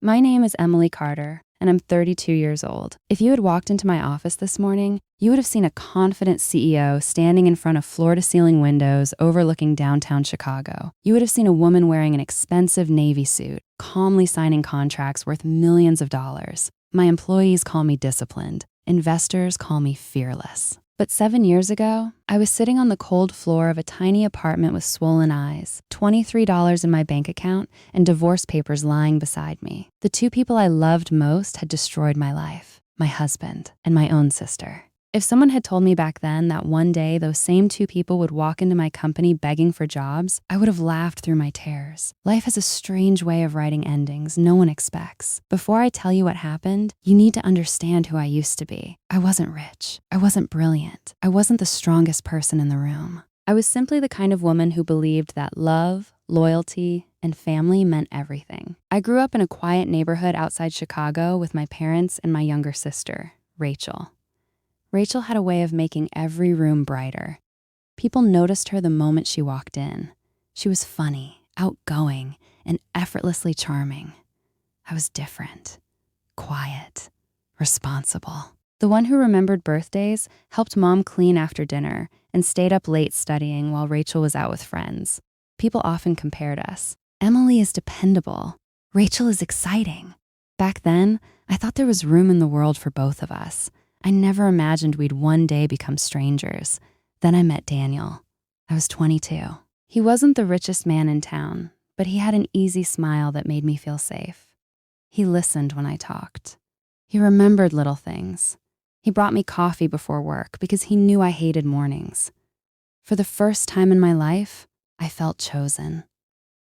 My name is Emily Carter, and I'm 32 years old. If you had walked into my office this morning, you would have seen a confident CEO standing in front of floor-to-ceiling windows overlooking downtown Chicago. You would have seen a woman wearing an expensive Navy suit, calmly signing contracts worth millions of dollars. My employees call me disciplined. Investors call me fearless. But 7 years ago, I was sitting on the cold floor of a tiny apartment with swollen eyes, $23 in my bank account, and divorce papers lying beside me. The two people I loved most had destroyed my life, my husband and my own sister. If someone had told me back then that one day those same two people would walk into my company begging for jobs, I would have laughed through my tears. Life has a strange way of writing endings no one expects. Before I tell you what happened, you need to understand who I used to be. I wasn't rich. I wasn't brilliant. I wasn't the strongest person in the room. I was simply the kind of woman who believed that love, loyalty, and family meant everything. I grew up in a quiet neighborhood outside Chicago with my parents and my younger sister, Rachel. Rachel had a way of making every room brighter. People noticed her the moment she walked in. She was funny, outgoing, and effortlessly charming. I was different, quiet, responsible. The one who remembered birthdays, helped mom clean after dinner, and stayed up late studying while Rachel was out with friends. People often compared us. Emily is dependable. Rachel is exciting. Back then, I thought there was room in the world for both of us. I never imagined we'd one day become strangers. Then I met Daniel. I was 22. He wasn't the richest man in town, but he had an easy smile that made me feel safe. He listened when I talked. He remembered little things. He brought me coffee before work because he knew I hated mornings. For the first time in my life, I felt chosen.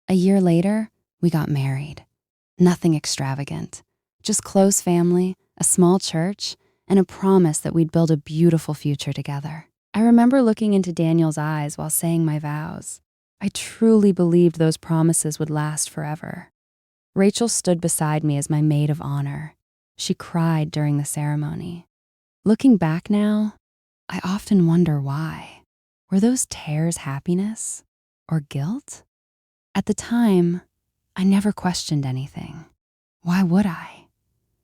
A year later, we got married. Nothing extravagant, just close family, a small church, and a promise that we'd build a beautiful future together. I remember looking into Daniel's eyes while saying my vows. I truly believed those promises would last forever. Rachel stood beside me as my maid of honor. She cried during the ceremony. Looking back now, I often wonder why. Were those tears happiness or guilt? At the time, I never questioned anything. Why would I?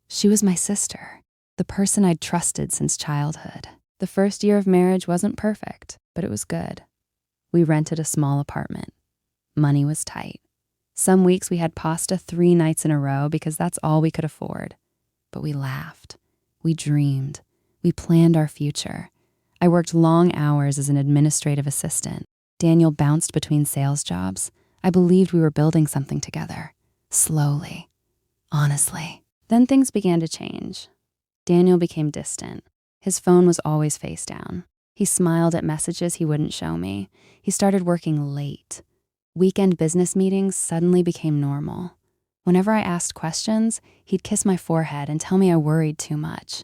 She was my sister. The person I'd trusted since childhood. The first year of marriage wasn't perfect, but it was good. We rented a small apartment. Money was tight. Some weeks we had pasta 3 nights in a row because that's all we could afford. But we laughed. We dreamed. We planned our future. I worked long hours as an administrative assistant. Daniel bounced between sales jobs. I believed we were building something together. Slowly. Honestly. Then things began to change. Daniel became distant. His phone was always face down. He smiled at messages he wouldn't show me. He started working late. Weekend business meetings suddenly became normal. Whenever I asked questions, he'd kiss my forehead and tell me I worried too much.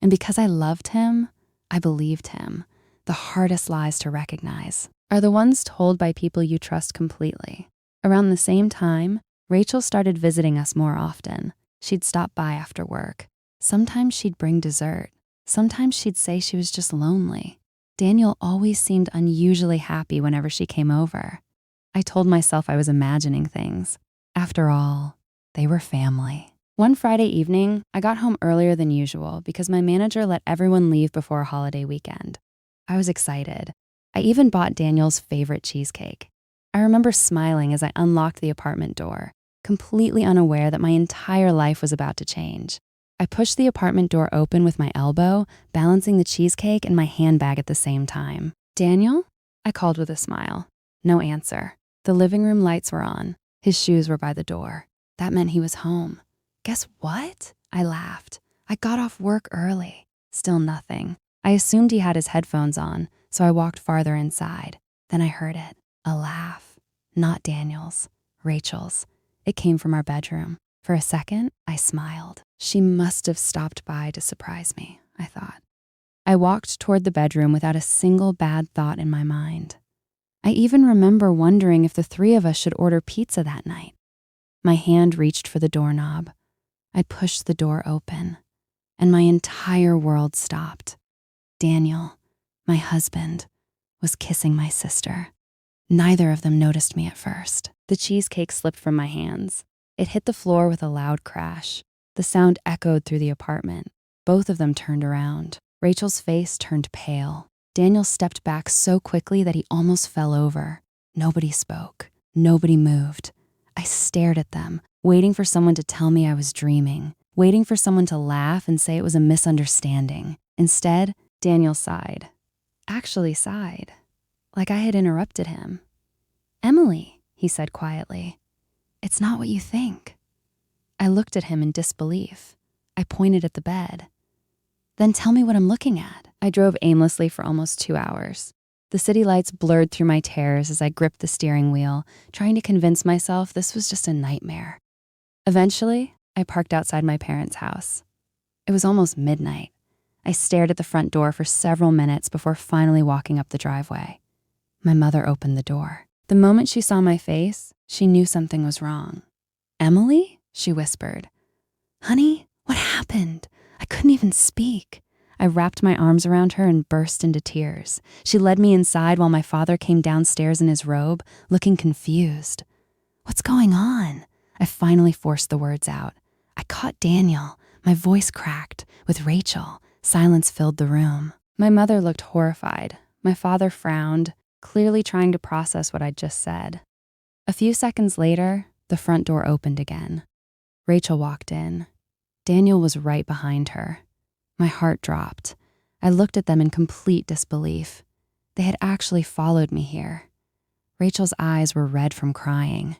And because I loved him, I believed him. The hardest lies to recognize are the ones told by people you trust completely. Around the same time, Rachel started visiting us more often. She'd stop by after work. Sometimes she'd bring dessert. Sometimes she'd say she was just lonely. Daniel always seemed unusually happy whenever she came over. I told myself I was imagining things. After all, they were family. One Friday evening, I got home earlier than usual because my manager let everyone leave before a holiday weekend. I was excited. I even bought Daniel's favorite cheesecake. I remember smiling as I unlocked the apartment door, completely unaware that my entire life was about to change. I pushed the apartment door open with my elbow, balancing the cheesecake and my handbag at the same time. "Daniel?" I called with a smile. No answer. The living room lights were on. His shoes were by the door. That meant he was home. Guess what? I laughed. I got off work early. Still nothing. I assumed he had his headphones on, so I walked farther inside. Then I heard it. A laugh. Not Daniel's. Rachel's. It came from our bedroom. For a second, I smiled. She must have stopped by to surprise me, I thought. I walked toward the bedroom without a single bad thought in my mind. I even remember wondering if the 3 of us should order pizza that night. My hand reached for the doorknob. I pushed the door open, and my entire world stopped. Daniel, my husband, was kissing my sister. Neither of them noticed me at first. The cheesecake slipped from my hands. It hit the floor with a loud crash. The sound echoed through the apartment. Both of them turned around. Rachel's face turned pale. Daniel stepped back so quickly that he almost fell over. Nobody spoke. Nobody moved. I stared at them, waiting for someone to tell me I was dreaming, waiting for someone to laugh and say it was a misunderstanding. Instead, Daniel sighed. Actually sighed. Like I had interrupted him. "Emily," he said quietly, "it's not what you think." I looked at him in disbelief. I pointed at the bed. "Then tell me what I'm looking at." I drove aimlessly for almost 2 hours. The city lights blurred through my tears as I gripped the steering wheel, trying to convince myself this was just a nightmare. Eventually, I parked outside my parents' house. It was almost midnight. I stared at the front door for several minutes before finally walking up the driveway. My mother opened the door. The moment she saw my face, she knew something was wrong. "Emily?" she whispered. "Honey, what happened?" I couldn't even speak. I wrapped my arms around her and burst into tears. She led me inside while my father came downstairs in his robe, looking confused. "What's going on?" I finally forced the words out. I caught Daniel. My voice cracked. With Rachel, silence filled the room. My mother looked horrified. My father frowned, clearly trying to process what I'd just said. A few seconds later, the front door opened again. Rachel walked in. Daniel was right behind her. My heart dropped. I looked at them in complete disbelief. They had actually followed me here. Rachel's eyes were red from crying.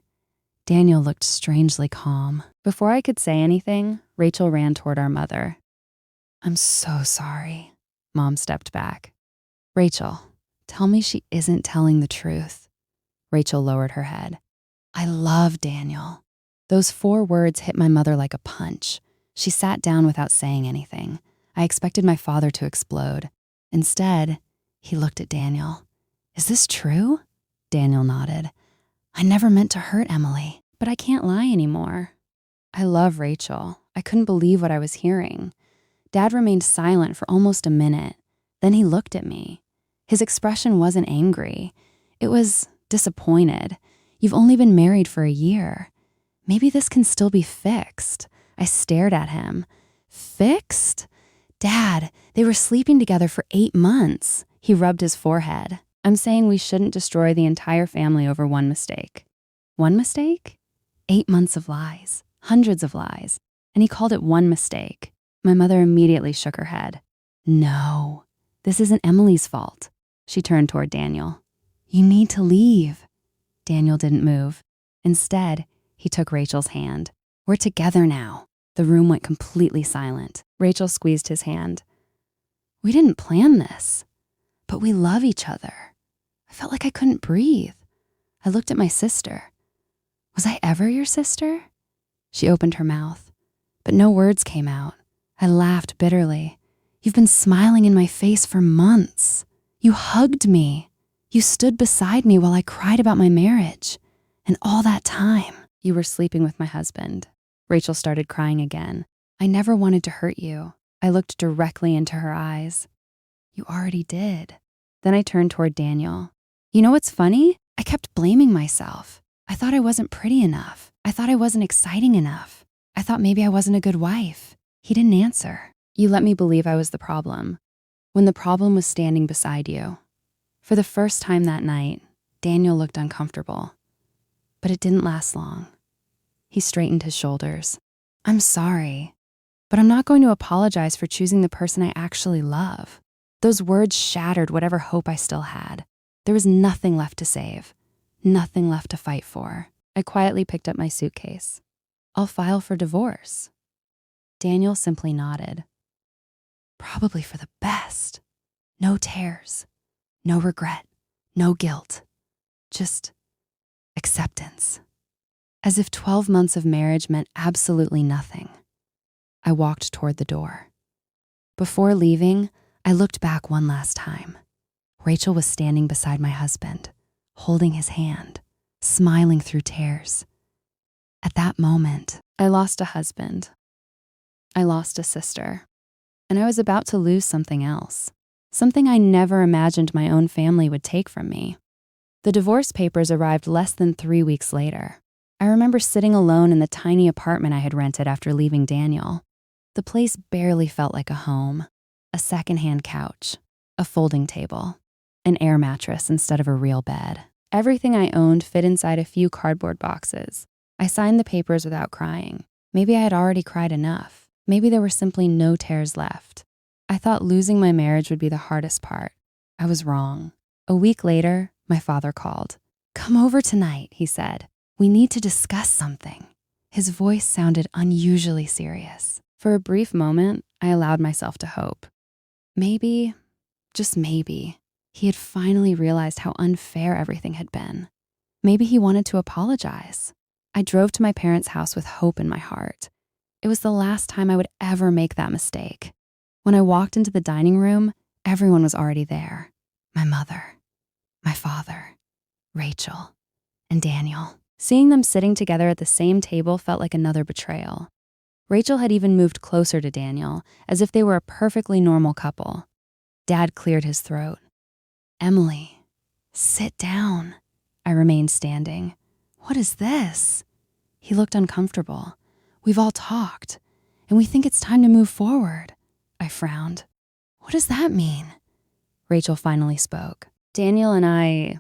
Daniel looked strangely calm. Before I could say anything, Rachel ran toward our mother. "I'm so sorry." Mom stepped back. "Rachel, tell me she isn't telling the truth." Rachel lowered her head. "I love Daniel." Those 4 words hit my mother like a punch. She sat down without saying anything. I expected my father to explode. Instead, he looked at Daniel. "Is this true?" Daniel nodded. "I never meant to hurt Emily, but I can't lie anymore." I love Rachel. I couldn't believe what I was hearing. Dad remained silent for almost a minute. Then he looked at me. His expression wasn't angry. It was disappointed. "You've only been married for a year. Maybe this can still be fixed." I stared at him. "Fixed? Dad, they were sleeping together for 8 months. He rubbed his forehead. "I'm saying we shouldn't destroy the entire family over one mistake." One mistake? 8 months of lies, hundreds of lies, and he called it one mistake. My mother immediately shook her head. "No, this isn't Emily's fault." She turned toward Daniel. "You need to leave." Daniel didn't move. Instead, he took Rachel's hand. "We're together now." The room went completely silent. Rachel squeezed his hand. "We didn't plan this, but we love each other." I felt like I couldn't breathe. I looked at my sister. "Was I ever your sister?" She opened her mouth, but no words came out. I laughed bitterly. "You've been smiling in my face for months. You hugged me. You stood beside me while I cried about my marriage. And all that time, you were sleeping with my husband." Rachel started crying again. "I never wanted to hurt you." I looked directly into her eyes. "You already did." Then I turned toward Daniel. "You know what's funny? I kept blaming myself. I thought I wasn't pretty enough. I thought I wasn't exciting enough. I thought maybe I wasn't a good wife." He didn't answer. "You let me believe I was the problem, when the problem was standing beside you." For the first time that night, Daniel looked uncomfortable. But it didn't last long. He straightened his shoulders. "I'm sorry, but I'm not going to apologize for choosing the person I actually love." Those words shattered whatever hope I still had. There was nothing left to save, nothing left to fight for. I quietly picked up my suitcase. "I'll file for divorce." Daniel simply nodded. "Probably for the best. No tears, no regret, no guilt, just acceptance." As if 12 months of marriage meant absolutely nothing. I walked toward the door. Before leaving, I looked back one last time. Rachel was standing beside my husband, holding his hand, smiling through tears. At that moment, I lost a husband. I lost a sister. And I was about to lose something else. Something I never imagined my own family would take from me. The divorce papers arrived less than 3 weeks later. I remember sitting alone in the tiny apartment I had rented after leaving Daniel. The place barely felt like a home. A secondhand couch, a folding table, an air mattress instead of a real bed. Everything I owned fit inside a few cardboard boxes. I signed the papers without crying. Maybe I had already cried enough. Maybe there were simply no tears left. I thought losing my marriage would be the hardest part. I was wrong. A week later, my father called. "Come over tonight," he said. "We need to discuss something." His voice sounded unusually serious. For a brief moment, I allowed myself to hope. Maybe, just maybe, he had finally realized how unfair everything had been. Maybe he wanted to apologize. I drove to my parents' house with hope in my heart. It was the last time I would ever make that mistake. When I walked into the dining room, everyone was already there. My mother, my father, Rachel, and Daniel. Seeing them sitting together at the same table felt like another betrayal. Rachel had even moved closer to Daniel, as if they were a perfectly normal couple. Dad cleared his throat. "Emily, sit down." I remained standing. "What is this?" He looked uncomfortable. "We've all talked, and we think it's time to move forward." I frowned. "What does that mean?" Rachel finally spoke. "Daniel and I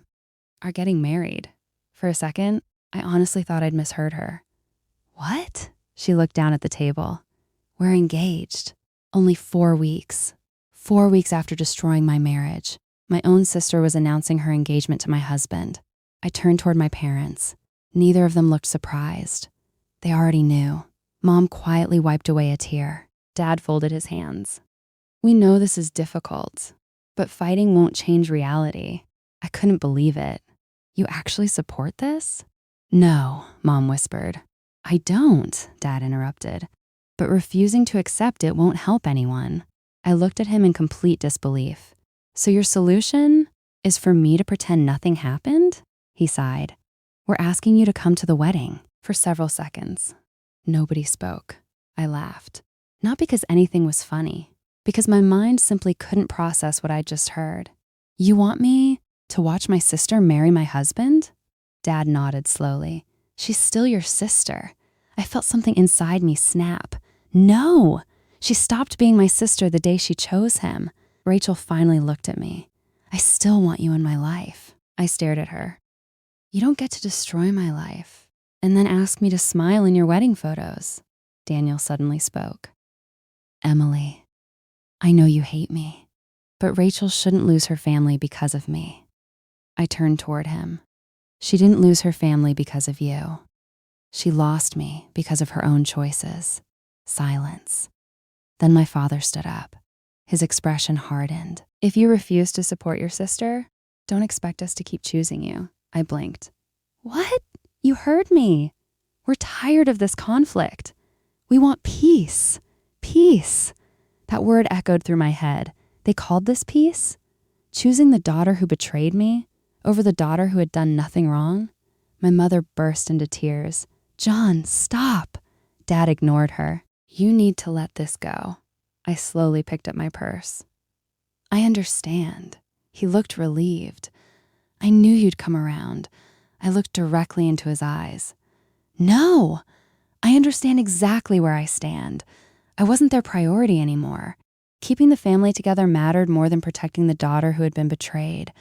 are getting married." For a second, I honestly thought I'd misheard her. "What?" She looked down at the table. "We're engaged. Only 4 weeks. 4 weeks after destroying my marriage. My own sister was announcing her engagement to my husband. I turned toward my parents. Neither of them looked surprised. They already knew. Mom quietly wiped away a tear. Dad folded his hands. "We know this is difficult, but fighting won't change reality." I couldn't believe it. "You actually support this?" "No," Mom whispered. "I don't," Dad interrupted. "But refusing to accept it won't help anyone." I looked at him in complete disbelief. "So your solution is for me to pretend nothing happened?" He sighed. "We're asking you to come to the wedding." For several seconds, nobody spoke. I laughed. Not because anything was funny, because my mind simply couldn't process what I'd just heard. "You want me to watch my sister marry my husband?" Dad nodded slowly. "She's still your sister." I felt something inside me snap. "No! She stopped being my sister the day she chose him." Rachel finally looked at me. "I still want you in my life." I stared at her. "You don't get to destroy my life and then ask me to smile in your wedding photos." Daniel suddenly spoke. "Emily, I know you hate me, but Rachel shouldn't lose her family because of me." I turned toward him. "She didn't lose her family because of you. She lost me because of her own choices." Silence. Then my father stood up. His expression hardened. "If you refuse to support your sister, don't expect us to keep choosing you." I blinked. "What? You heard me. We're tired of this conflict. We want peace. Peace." That word echoed through my head. They called this peace? Choosing the daughter who betrayed me over the daughter who had done nothing wrong? My mother burst into tears. "John, stop." Dad ignored her. "You need to let this go." I slowly picked up my purse. "I understand." He looked relieved. "I knew you'd come around." I looked directly into his eyes. "No, I understand exactly where I stand. I wasn't their priority anymore. Keeping the family together mattered more than protecting the daughter who had been betrayed."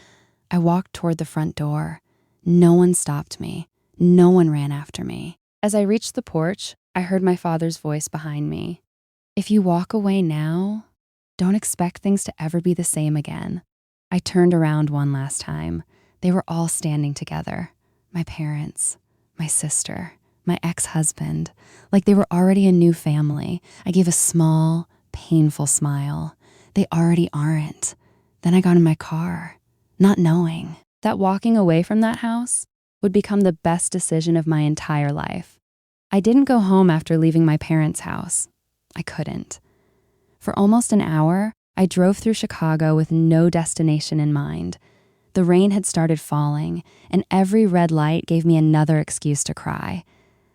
I walked toward the front door. No one stopped me. No one ran after me. As I reached the porch, I heard my father's voice behind me. "If you walk away now, don't expect things to ever be the same again." I turned around one last time. They were all standing together. My parents, my sister, my ex-husband, like they were already a new family. I gave a small, painful smile. They already aren't. Then I got in my car, not knowing that walking away from that house would become the best decision of my entire life. I didn't go home after leaving my parents' house. I couldn't. For almost an hour, I drove through Chicago with no destination in mind. The rain had started falling, and every red light gave me another excuse to cry.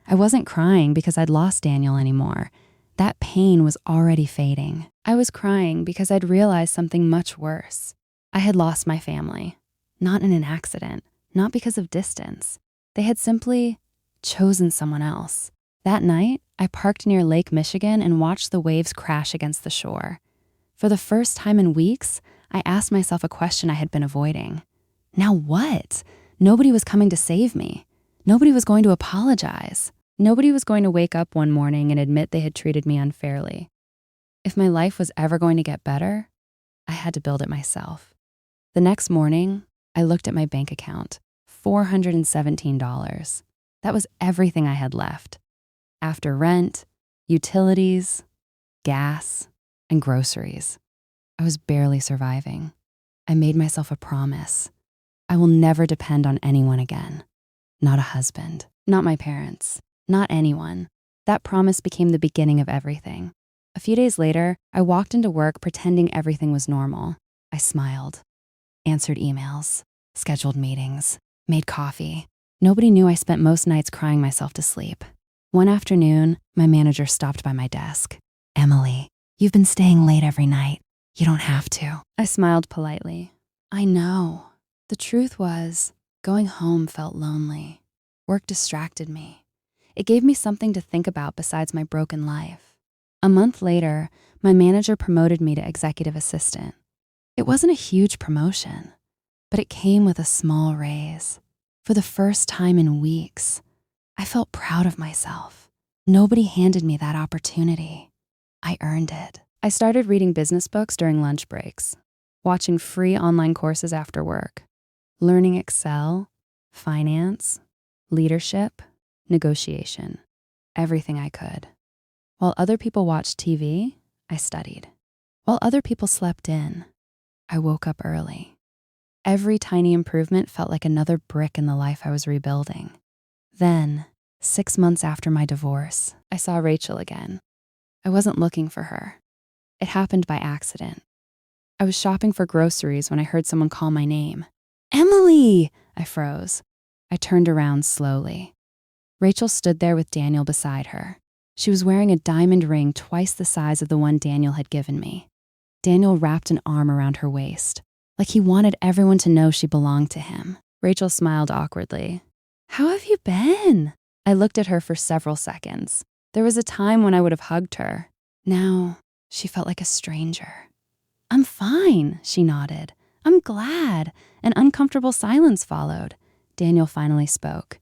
I wasn't crying because I'd lost Daniel anymore. That pain was already fading. I was crying because I'd realized something much worse. I had lost my family. Not in an accident, not because of distance. They had simply chosen someone else. That night, I parked near Lake Michigan and watched the waves crash against the shore. For the first time in weeks, I asked myself a question I had been avoiding. Now what? Nobody was coming to save me. Nobody was going to apologize. Nobody was going to wake up one morning and admit they had treated me unfairly. If my life was ever going to get better, I had to build it myself. The next morning, I looked at my bank account. $417. That was everything I had left. After rent, utilities, gas, and groceries. I was barely surviving. I made myself a promise. I will never depend on anyone again. Not a husband, not my parents, not anyone. That promise became the beginning of everything. A few days later, I walked into work pretending everything was normal. I smiled, answered emails, scheduled meetings, made coffee. Nobody knew I spent most nights crying myself to sleep. One afternoon, my manager stopped by my desk. "Emily, you've been staying late every night. You don't have to." I smiled politely. I know. The truth was, going home felt lonely. Work distracted me. It gave me something to think about besides my broken life. A month later, my manager promoted me to executive assistant. It wasn't a huge promotion, but it came with a small raise. For the first time in weeks, I felt proud of myself. Nobody handed me that opportunity. I earned it. I started reading business books during lunch breaks, watching free online courses after work, learning Excel, finance, leadership, negotiation, everything I could. While other people watched TV, I studied. While other people slept in, I woke up early. Every tiny improvement felt like another brick in the life I was rebuilding. Then, 6 months after my divorce, I saw Rachel again. I wasn't looking for her. It happened by accident. I was shopping for groceries when I heard someone call my name. "Emily!" I froze. I turned around slowly. Rachel stood there with Daniel beside her. She was wearing a diamond ring twice the size of the one Daniel had given me. Daniel wrapped an arm around her waist, like he wanted everyone to know she belonged to him. Rachel smiled awkwardly. "How have you been?" I looked at her for several seconds. There was a time when I would have hugged her. Now, she felt like a stranger. "I'm fine," she nodded. "I'm glad." An uncomfortable silence followed. Daniel finally spoke.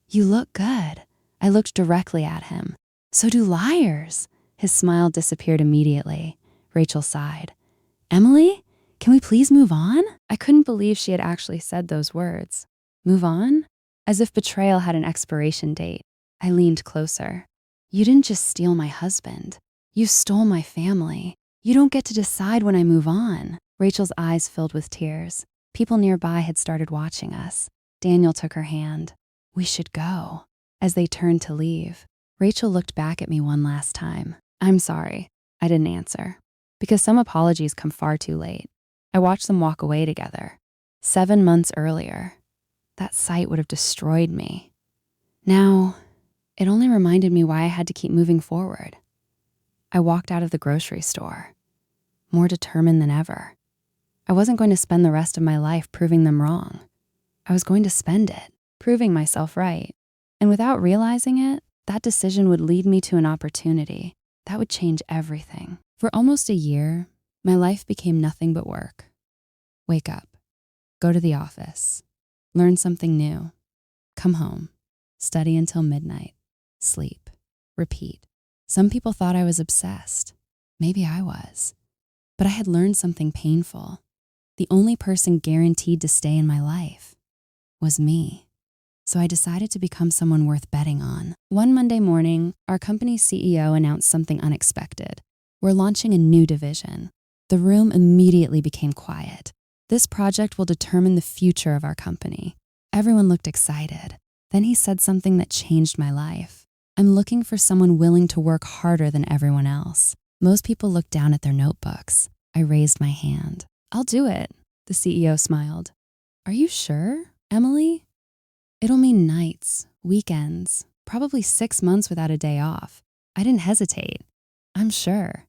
"You look good." I looked directly at him. "So do liars." His smile disappeared immediately. Rachel sighed. "Emily, can we please move on?" I couldn't believe she had actually said those words. Move on? As if betrayal had an expiration date. I leaned closer. "You didn't just steal my husband. You stole my family. You don't get to decide when I move on." Rachel's eyes filled with tears. People nearby had started watching us. Daniel took her hand. "We should go." As they turned to leave, Rachel looked back at me one last time. "I'm sorry." I didn't answer, because some apologies come far too late. I watched them walk away together. 7 months earlier, that sight would have destroyed me. Now, it only reminded me why I had to keep moving forward. I walked out of the grocery store, more determined than ever. I wasn't going to spend the rest of my life proving them wrong. I was going to spend it, proving myself right. And without realizing it, that decision would lead me to an opportunity that would change everything. For almost a year, my life became nothing but work. Wake up, go to the office, learn something new, come home, study until midnight, sleep, repeat. Some people thought I was obsessed. Maybe I was. But I had learned something painful. The only person guaranteed to stay in my life was me. So I decided to become someone worth betting on. One Monday morning, our company's CEO announced something unexpected. We're launching a new division. The room immediately became quiet. "This project will determine the future of our company." Everyone looked excited. Then he said something that changed my life. "I'm looking for someone willing to work harder than everyone else." Most people looked down at their notebooks. I raised my hand. "I'll do it." The CEO smiled. "Are you sure, Emily?" "It'll mean nights, weekends, probably 6 months without a day off." I didn't hesitate. "I'm sure."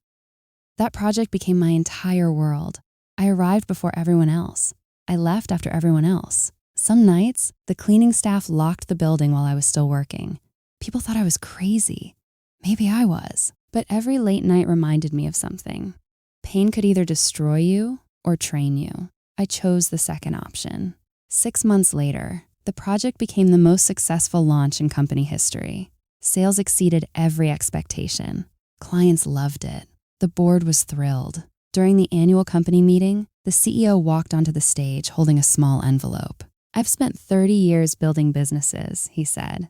That project became my entire world. I arrived before everyone else. I left after everyone else. Some nights, the cleaning staff locked the building while I was still working. People thought I was crazy. Maybe I was. But every late night reminded me of something. Pain could either destroy you or train you. I chose the second option. 6 months later, the project became the most successful launch in company history. Sales exceeded every expectation. Clients loved it. The board was thrilled. During the annual company meeting, the CEO walked onto the stage holding a small envelope. "I've spent 30 years building businesses," he said.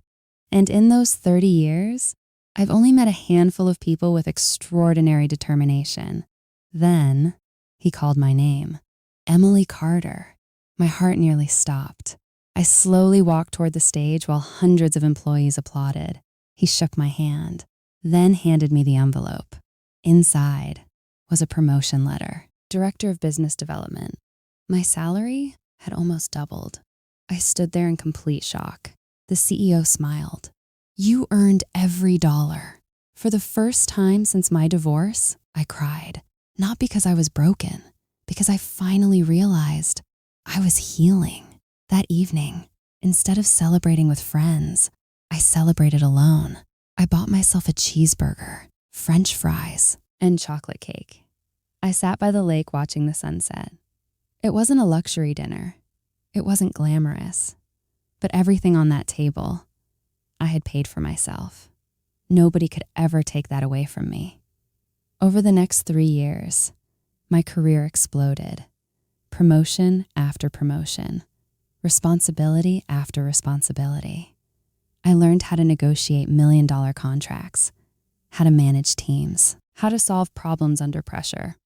"And in those 30 years, I've only met a handful of people with extraordinary determination." Then he called my name, Emily Carter. My heart nearly stopped. I slowly walked toward the stage while hundreds of employees applauded. He shook my hand, then handed me the envelope. Inside was a promotion letter, Director of Business Development. My salary had almost doubled. I stood there in complete shock. The CEO smiled. "You earned every dollar." For the first time since my divorce, I cried. Not because I was broken, because I finally realized I was healing. That evening, instead of celebrating with friends, I celebrated alone. I bought myself a cheeseburger, French fries, and chocolate cake. I sat by the lake watching the sunset. It wasn't a luxury dinner. It wasn't glamorous. But everything on that table, I had paid for myself. Nobody could ever take that away from me. Over the next 3 years, my career exploded. Promotion after promotion. Responsibility after responsibility. I learned how to negotiate million-dollar contracts, how to manage teams, how to solve problems under pressure.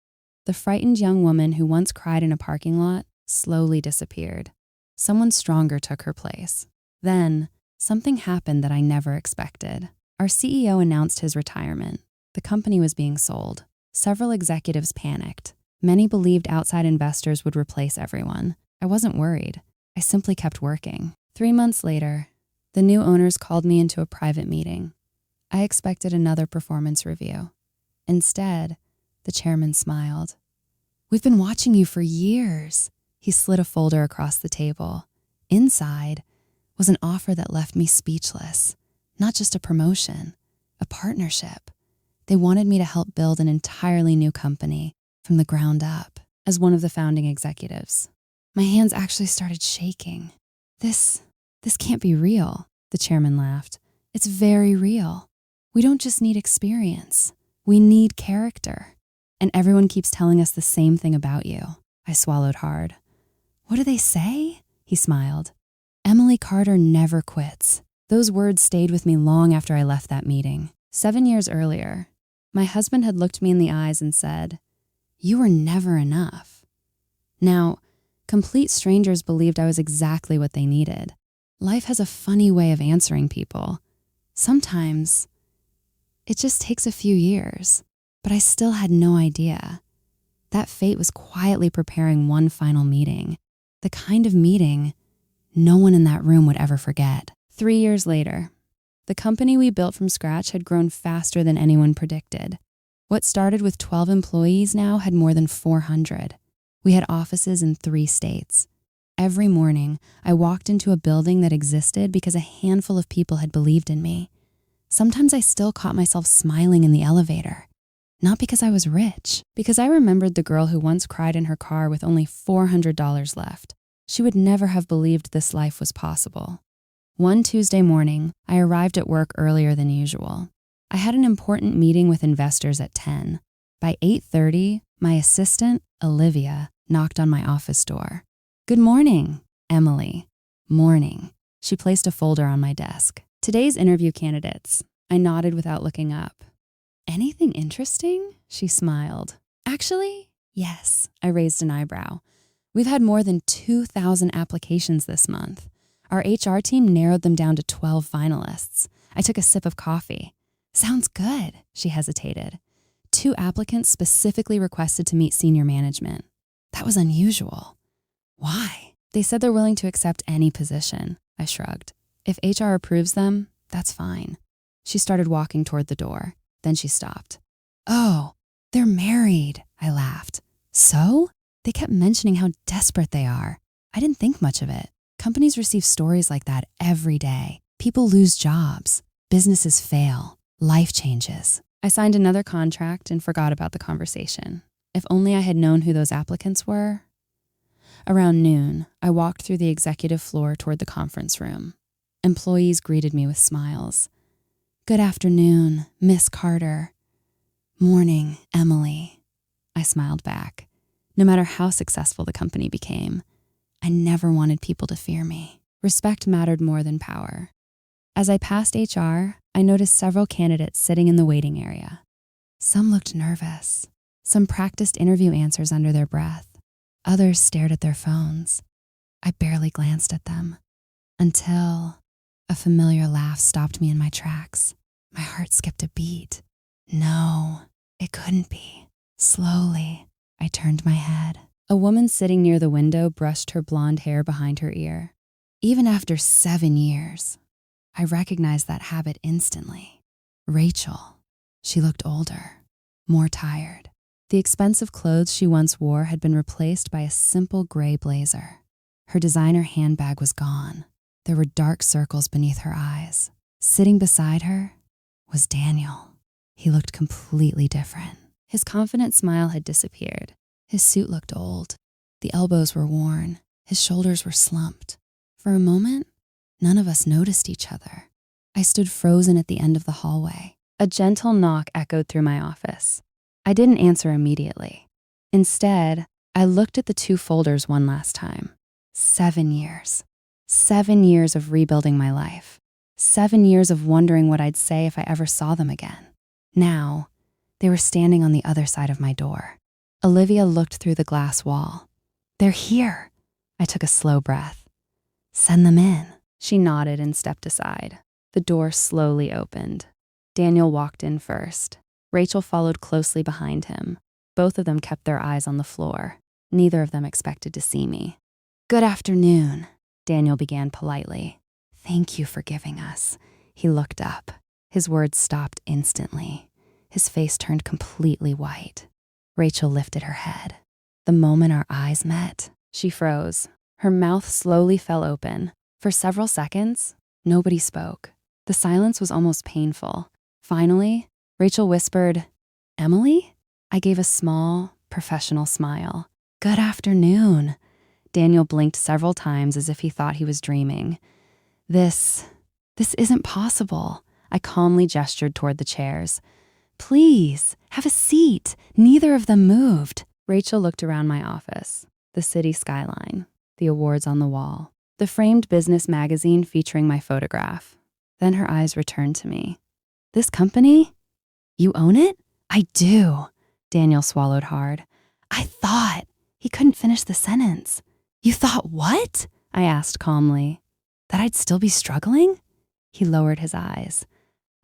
The frightened young woman who once cried in a parking lot slowly disappeared. Someone stronger took her place. Then, something happened that I never expected. Our CEO announced his retirement. The company was being sold. Several executives panicked. Many believed outside investors would replace everyone. I wasn't worried. I simply kept working. 3 months later, the new owners called me into a private meeting. I expected another performance review. Instead, the chairman smiled. "We've been watching you for years." He slid a folder across the table. Inside was an offer that left me speechless. Not just a promotion, a partnership. They wanted me to help build an entirely new company from the ground up as one of the founding executives. My hands actually started shaking. This can't be real," the chairman laughed. "It's very real. We don't just need experience. We need character. And everyone keeps telling us the same thing about you." I swallowed hard. "What do they say?" He smiled. "Emily Carter never quits." Those words stayed with me long after I left that meeting. 7 years earlier, my husband had looked me in the eyes and said, "You were never enough." Now, complete strangers believed I was exactly what they needed. Life has a funny way of answering people. Sometimes it just takes a few years, but I still had no idea. That fate was quietly preparing one final meeting, the kind of meeting no one in that room would ever forget. 3 years later, the company we built from scratch had grown faster than anyone predicted. What started with 12 employees now had more than 400. We had offices in 3 states. Every morning, I walked into a building that existed because a handful of people had believed in me. Sometimes I still caught myself smiling in the elevator. Not because I was rich, because I remembered the girl who once cried in her car with only $400 left. She would never have believed this life was possible. One Tuesday morning, I arrived at work earlier than usual. I had an important meeting with investors at 10. By 8:30, my assistant, Olivia, knocked on my office door. "Good morning, Emily." "Morning." She placed a folder on my desk. "Today's interview candidates." I nodded without looking up. "Anything interesting?" She smiled. "Actually, yes." I raised an eyebrow. "We've had more than 2,000 applications this month. Our HR team narrowed them down to 12 finalists." I took a sip of coffee. "Sounds good," she hesitated. 2 applicants specifically requested to meet senior management. That was unusual. "Why?" "They said they're willing to accept any position." I shrugged. "If HR approves them, that's fine." She started walking toward the door. Then she stopped. "Oh, they're married," I laughed. "So?" They kept mentioning how desperate they are. I didn't think much of it. Companies receive stories like that every day. People lose jobs, businesses fail, life changes. I signed another contract and forgot about the conversation. If only I had known who those applicants were. Around noon, I walked through the executive floor toward the conference room. Employees greeted me with smiles. "Good afternoon, Miss Carter." "Morning, Emily." I smiled back. No matter how successful the company became, I never wanted people to fear me. Respect mattered more than power. As I passed HR, I noticed several candidates sitting in the waiting area. Some looked nervous. Some practiced interview answers under their breath. Others stared at their phones. I barely glanced at them until a familiar laugh stopped me in my tracks. My heart skipped a beat. No, it couldn't be. Slowly, I turned my head. A woman sitting near the window brushed her blonde hair behind her ear. Even after 7 years, I recognized that habit instantly. Rachel. She looked older, more tired. The expensive clothes she once wore had been replaced by a simple gray blazer. Her designer handbag was gone. There were dark circles beneath her eyes. Sitting beside her was Daniel. He looked completely different. His confident smile had disappeared. His suit looked old. The elbows were worn. His shoulders were slumped. For a moment, none of us noticed each other. I stood frozen at the end of the hallway. A gentle knock echoed through my office. I didn't answer immediately. Instead, I looked at the 2 folders one last time. 7 years. 7 years of rebuilding my life. 7 years of wondering what I'd say if I ever saw them again. Now, they were standing on the other side of my door. Olivia looked through the glass wall. "They're here." I took a slow breath. "Send them in." She nodded and stepped aside. The door slowly opened. Daniel walked in first. Rachel followed closely behind him. Both of them kept their eyes on the floor. Neither of them expected to see me. "Good afternoon," Daniel began politely. "Thank you for giving us." He looked up. His words stopped instantly. His face turned completely white. Rachel lifted her head. The moment our eyes met, she froze. Her mouth slowly fell open. For several seconds, nobody spoke. The silence was almost painful. Finally, Rachel whispered, "Emily?" I gave a small, professional smile. "Good afternoon." Daniel blinked several times as if he thought he was dreaming. This isn't possible." I calmly gestured toward the chairs. "Please, have a seat." Neither of them moved. Rachel looked around my office, the city skyline, the awards on the wall, the framed business magazine featuring my photograph. Then her eyes returned to me. "This company? You own it?" "I do." Daniel swallowed hard. "I thought." He couldn't finish the sentence. "You thought what?" I asked calmly. "That I'd still be struggling?" He lowered his eyes.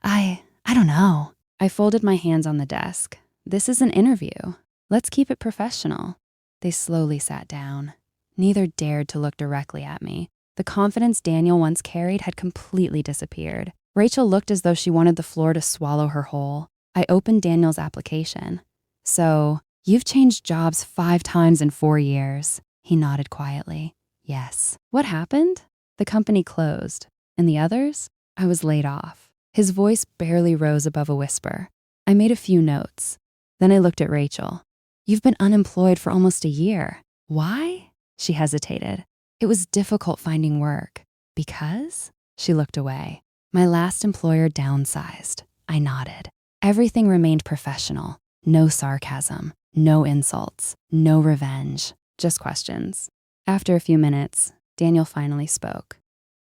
I don't know." I folded my hands on the desk. "This is an interview. Let's keep it professional." They slowly sat down. Neither dared to look directly at me. The confidence Daniel once carried had completely disappeared. Rachel looked as though she wanted the floor to swallow her whole. I opened Daniel's application. "So, you've changed jobs 5 times in 4 years." He nodded quietly. "Yes." "What happened?" "The company closed. And the others?" "I was laid off." His voice barely rose above a whisper. I made a few notes. Then I looked at Rachel. "You've been unemployed for almost a year. Why?" She hesitated. "It was difficult finding work." "Because?" She looked away. "My last employer downsized." I nodded. Everything remained professional. No sarcasm, no insults, no revenge, just questions. After a few minutes, Daniel finally spoke.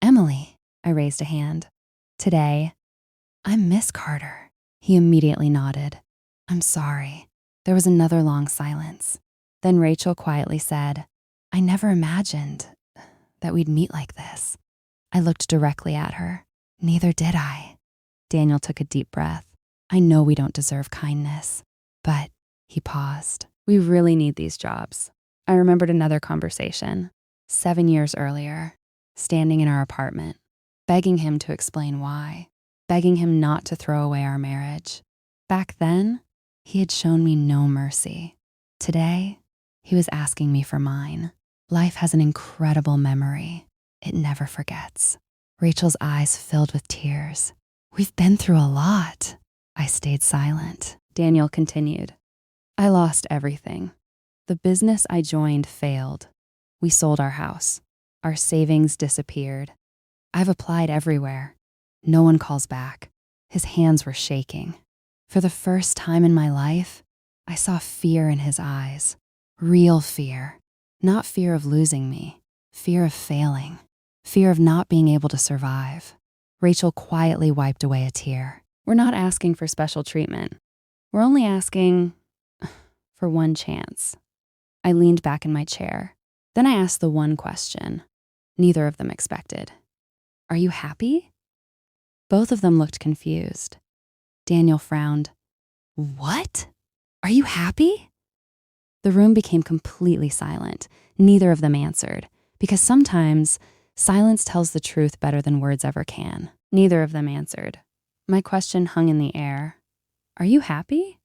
"Emily," I raised a hand. "Today, I'm Miss Carter." He immediately nodded. "I'm sorry." There was another long silence. Then Rachel quietly said, "I never imagined that we'd meet like this." I looked directly at her. "Neither did I." Daniel took a deep breath. "I know we don't deserve kindness, but," he paused, "we really need these jobs." I remembered another conversation, 7 years earlier, standing in our apartment, begging him to explain why, begging him not to throw away our marriage. Back then, he had shown me no mercy. Today, he was asking me for mine. Life has an incredible memory. It never forgets. Rachel's eyes filled with tears. We've been through a lot. I stayed silent. Daniel continued. I lost everything. The business I joined failed. We sold our house. Our savings disappeared. I've applied everywhere. No one calls back. His hands were shaking. For the first time in my life, I saw fear in his eyes. Real fear. Not fear of losing me. Fear of failing. Fear of not being able to survive. Rachel quietly wiped away a tear. We're not asking for special treatment. We're only asking for one chance. I leaned back in my chair. Then I asked the one question neither of them expected. Are you happy? Both of them looked confused. Daniel frowned. What? Are you happy? The room became completely silent. Neither of them answered, because sometimes silence tells the truth better than words ever can. Neither of them answered. My question hung in the air. Are you happy?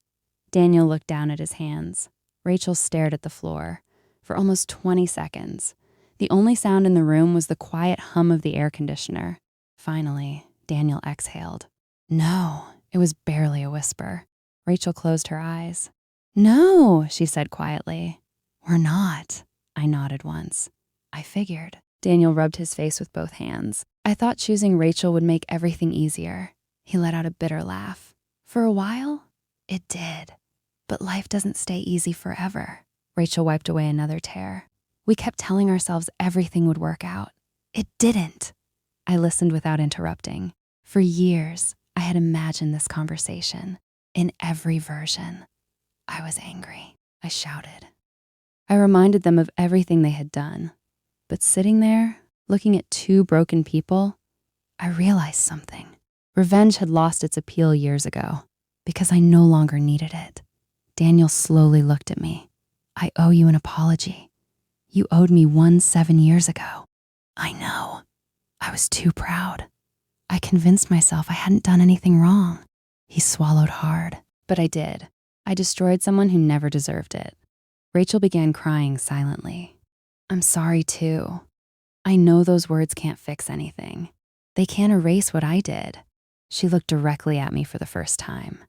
Daniel looked down at his hands. Rachel stared at the floor. For almost 20 seconds. The only sound in the room was the quiet hum of the air conditioner. Finally, Daniel exhaled. No, it was barely a whisper. Rachel closed her eyes. No, she said quietly. We're not. I nodded once. I figured. Daniel rubbed his face with both hands. I thought choosing Rachel would make everything easier. He let out a bitter laugh. For a while, it did. But life doesn't stay easy forever. Rachel wiped away another tear. We kept telling ourselves everything would work out. It didn't. I listened without interrupting. For years, I had imagined this conversation. In every version. I was angry. I shouted. I reminded them of everything they had done. But sitting there, looking at two broken people, I realized something. Revenge had lost its appeal years ago because I no longer needed it. Daniel slowly looked at me. I owe you an apology. You owed me one 7 years ago. I know. I was too proud. I convinced myself I hadn't done anything wrong. He swallowed hard. But I did. I destroyed someone who never deserved it. Rachel began crying silently. I'm sorry too. I know those words can't fix anything. They can't erase what I did. She looked directly at me for the first time.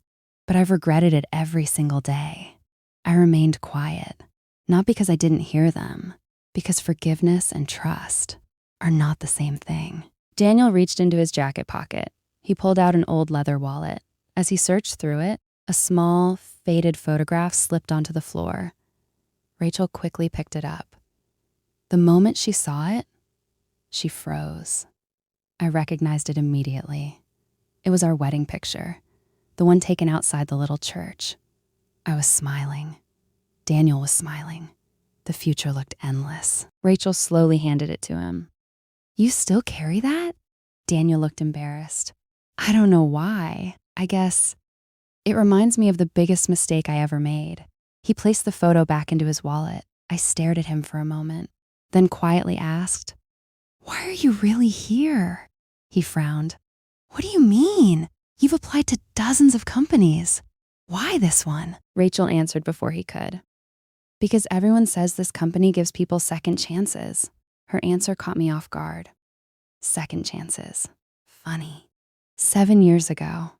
But I've regretted it every single day. I remained quiet, not because I didn't hear them, because forgiveness and trust are not the same thing. Daniel reached into his jacket pocket. He pulled out an old leather wallet. As he searched through it, a small, faded photograph slipped onto the floor. Rachel quickly picked it up. The moment she saw it, she froze. I recognized it immediately. It was our wedding picture, the one taken outside the little church. I was smiling. Daniel was smiling. The future looked endless. Rachel slowly handed it to him. You still carry that? Daniel looked embarrassed. I don't know why. I guess it reminds me of the biggest mistake I ever made. He placed the photo back into his wallet. I stared at him for a moment, then quietly asked, Why are you really here? He frowned. What do you mean? You've applied to dozens of companies. Why this one? Rachel answered before he could. Because everyone says this company gives people second chances. Her answer caught me off guard. Second chances. Funny. 7 years ago,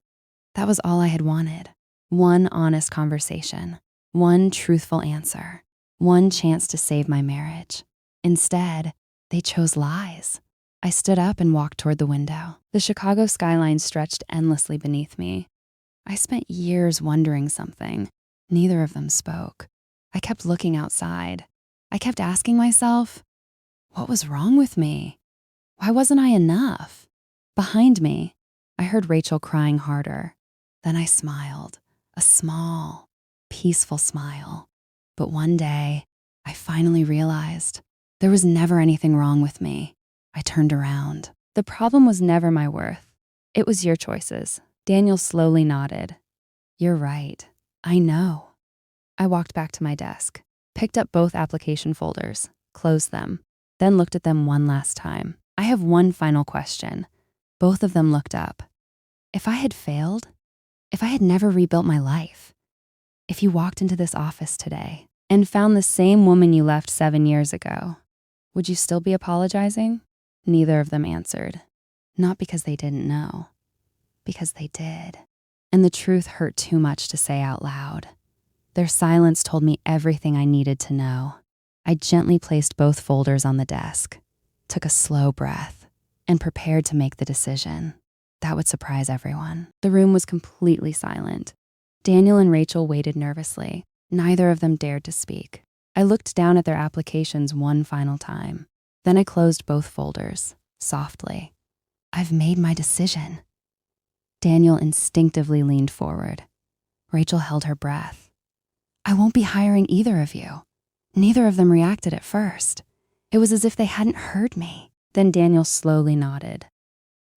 that was all I had wanted. One honest conversation. One truthful answer. One chance to save my marriage. Instead, they chose lies. I stood up and walked toward the window. The Chicago skyline stretched endlessly beneath me. I spent years wondering something. Neither of them spoke. I kept looking outside. I kept asking myself, what was wrong with me? Why wasn't I enough? Behind me, I heard Rachel crying harder. Then I smiled, a small, peaceful smile. But one day, I finally realized there was never anything wrong with me. I turned around. The problem was never my worth. It was your choices. Daniel slowly nodded. You're right. I know. I walked back to my desk, picked up both application folders, closed them, then looked at them one last time. I have one final question. Both of them looked up. If I had failed, if I had never rebuilt my life, if you walked into this office today and found the same woman you left 7 years ago, would you still be apologizing? Neither of them answered. Not because they didn't know, because they did. And the truth hurt too much to say out loud. Their silence told me everything I needed to know. I gently placed both folders on the desk, took a slow breath, and prepared to make the decision. That would surprise everyone. The room was completely silent. Daniel and Rachel waited nervously. Neither of them dared to speak. I looked down at their applications one final time. Then I closed both folders, softly. I've made my decision. Daniel instinctively leaned forward. Rachel held her breath. I won't be hiring either of you. Neither of them reacted at first. It was as if they hadn't heard me. Then Daniel slowly nodded.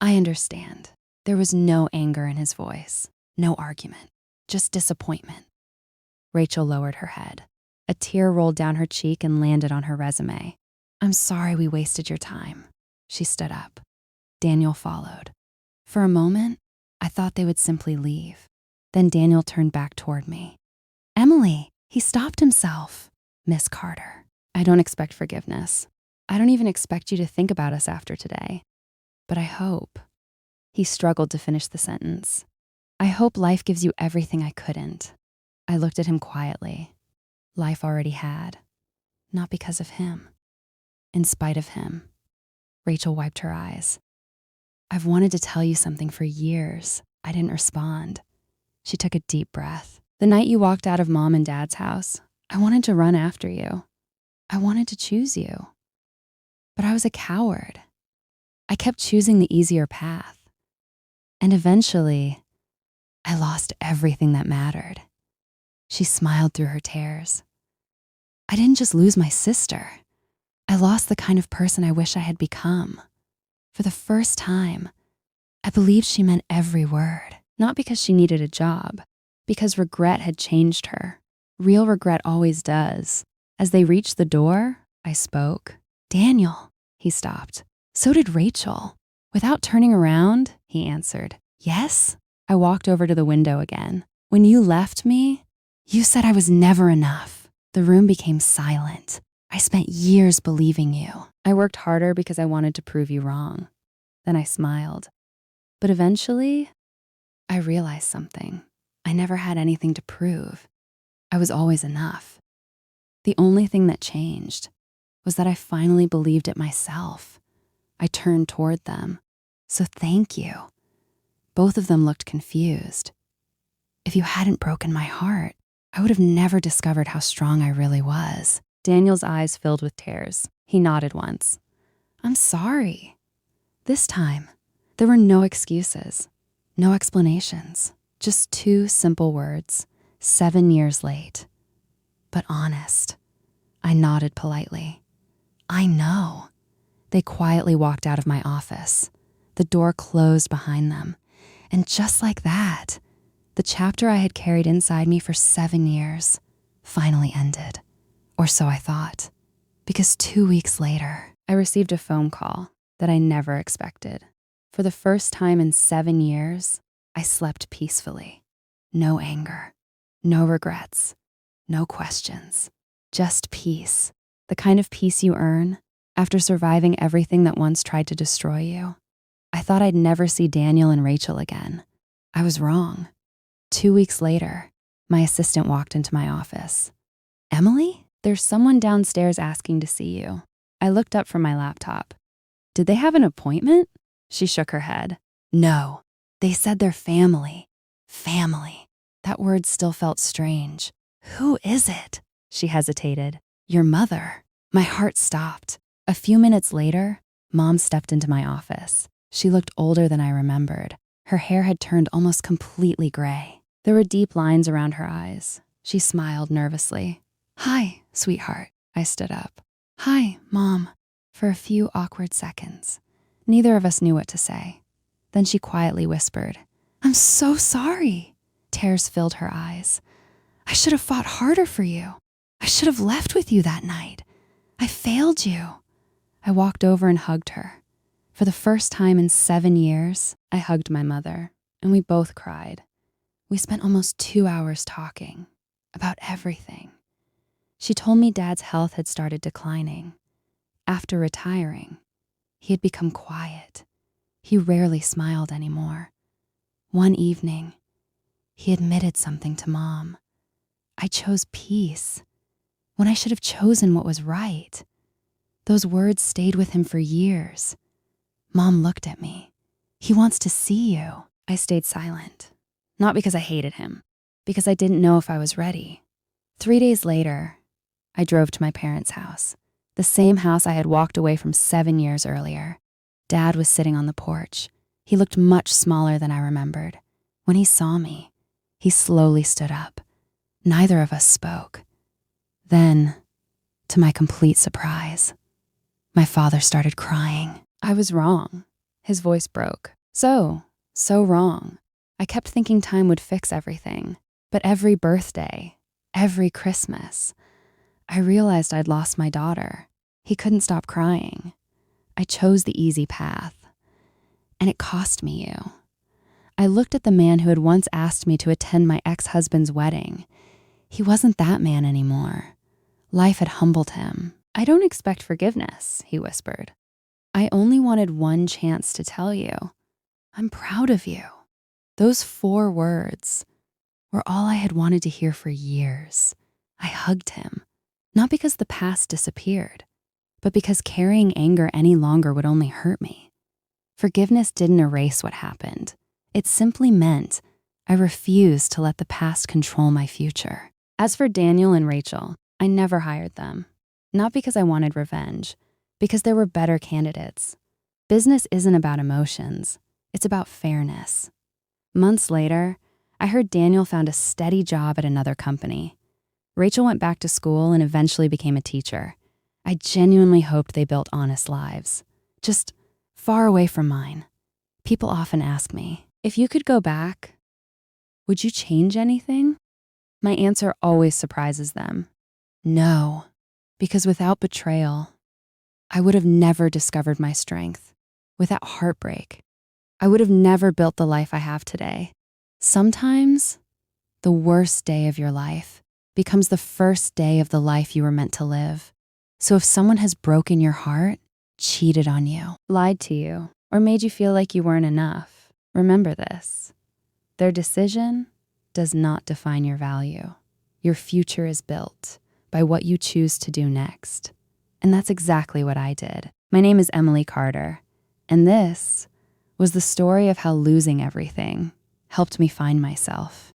I understand. There was no anger in his voice, no argument, just disappointment. Rachel lowered her head. A tear rolled down her cheek and landed on her resume. I'm sorry we wasted your time. She stood up. Daniel followed. For a moment, I thought they would simply leave. Then Daniel turned back toward me. Emily, he stopped himself. Miss Carter, I don't expect forgiveness. I don't even expect you to think about us after today. But I hope. He struggled to finish the sentence. I hope life gives you everything I couldn't. I looked at him quietly. Life already had. Not because of him. In spite of him. Rachel wiped her eyes. I've wanted to tell you something for years. I didn't respond. She took a deep breath. The night you walked out of Mom and Dad's house, I wanted to run after you. I wanted to choose you. But I was a coward. I kept choosing the easier path. And eventually, I lost everything that mattered. She smiled through her tears. I didn't just lose my sister. I lost the kind of person I wish I had become. For the first time, I believed she meant every word. Not because she needed a job, because regret had changed her. Real regret always does. As they reached the door, I spoke. Daniel, he stopped. So did Rachel. Without turning around, he answered. Yes? I walked over to the window again. When you left me, you said I was never enough. The room became silent. I spent years believing you. I worked harder because I wanted to prove you wrong. Then I smiled. But eventually, I realized something. I never had anything to prove. I was always enough. The only thing that changed was that I finally believed it myself. I turned toward them. So thank you. Both of them looked confused. If you hadn't broken my heart, I would have never discovered how strong I really was. Daniel's eyes filled with tears. He nodded once. I'm sorry. This time, there were no excuses, no explanations, just two simple words, 7 years late. But honest. I nodded politely. I know. They quietly walked out of my office. The door closed behind them. And just like that, the chapter I had carried inside me for 7 years finally ended. Or so I thought. Because 2 weeks later, I received a phone call that I never expected. For the first time in 7 years, I slept peacefully. No anger, no regrets, no questions, just peace. The kind of peace you earn after surviving everything that once tried to destroy you. I thought I'd never see Daniel and Rachel again. I was wrong. 2 weeks later, my assistant walked into my office. Emily, there's someone downstairs asking to see you. I looked up from my laptop. Did they have an appointment? She shook her head. No, they said they're family. Family. That word still felt strange. Who is it? She hesitated. Your mother. My heart stopped. A few minutes later, Mom stepped into my office. She looked older than I remembered. Her hair had turned almost completely gray. There were deep lines around her eyes. She smiled nervously. Hi, sweetheart. I stood up. Hi, Mom. For a few awkward seconds. Neither of us knew what to say. Then she quietly whispered, I'm so sorry. Tears filled her eyes. I should have fought harder for you. I should have left with you that night. I failed you. I walked over and hugged her. For the first time in 7 years, I hugged my mother, and we both cried. We spent almost 2 hours talking about everything. She told me Dad's health had started declining. After retiring, He had become quiet. He rarely smiled anymore. One evening, he admitted something to Mom. I chose peace when I should have chosen what was right. Those words stayed with him for years. Mom looked at me. He wants to see you. I stayed silent, not because I hated him, because I didn't know if I was ready. 3 days later, I drove to my parents' house, the same house I had walked away from 7 years earlier. Dad was sitting on the porch. He looked much smaller than I remembered. When he saw me, he slowly stood up. Neither of us spoke. Then, to my complete surprise, my father started crying. I was wrong. His voice broke. So wrong. I kept thinking time would fix everything. But every birthday, every Christmas, I realized I'd lost my daughter. He couldn't stop crying. I chose the easy path. And it cost me you. I looked at the man who had once asked me to attend my ex-husband's wedding. He wasn't that man anymore. Life had humbled him. I don't expect forgiveness, he whispered. I only wanted one chance to tell you, I'm proud of you. Those 4 words were all I had wanted to hear for years. I hugged him, not because the past disappeared, but because carrying anger any longer would only hurt me. Forgiveness didn't erase what happened. It simply meant I refused to let the past control my future. As for Daniel and Rachel, I never hired them. Not because I wanted revenge, because there were better candidates. Business isn't about emotions. It's about fairness. Months later, I heard Daniel found a steady job at another company. Rachel went back to school and eventually became a teacher. I genuinely hoped they built honest lives, just far away from mine. People often ask me, if you could go back, would you change anything? My answer always surprises them. No, because without betrayal, I would have never discovered my strength. Without heartbreak, I would have never built the life I have today. Sometimes, the worst day of your life becomes the first day of the life you were meant to live. So if someone has broken your heart, cheated on you, lied to you, or made you feel like you weren't enough, remember this. Their decision does not define your value. Your future is built by what you choose to do next. And that's exactly what I did. My name is Emily Carter, and this was the story of how losing everything helped me find myself.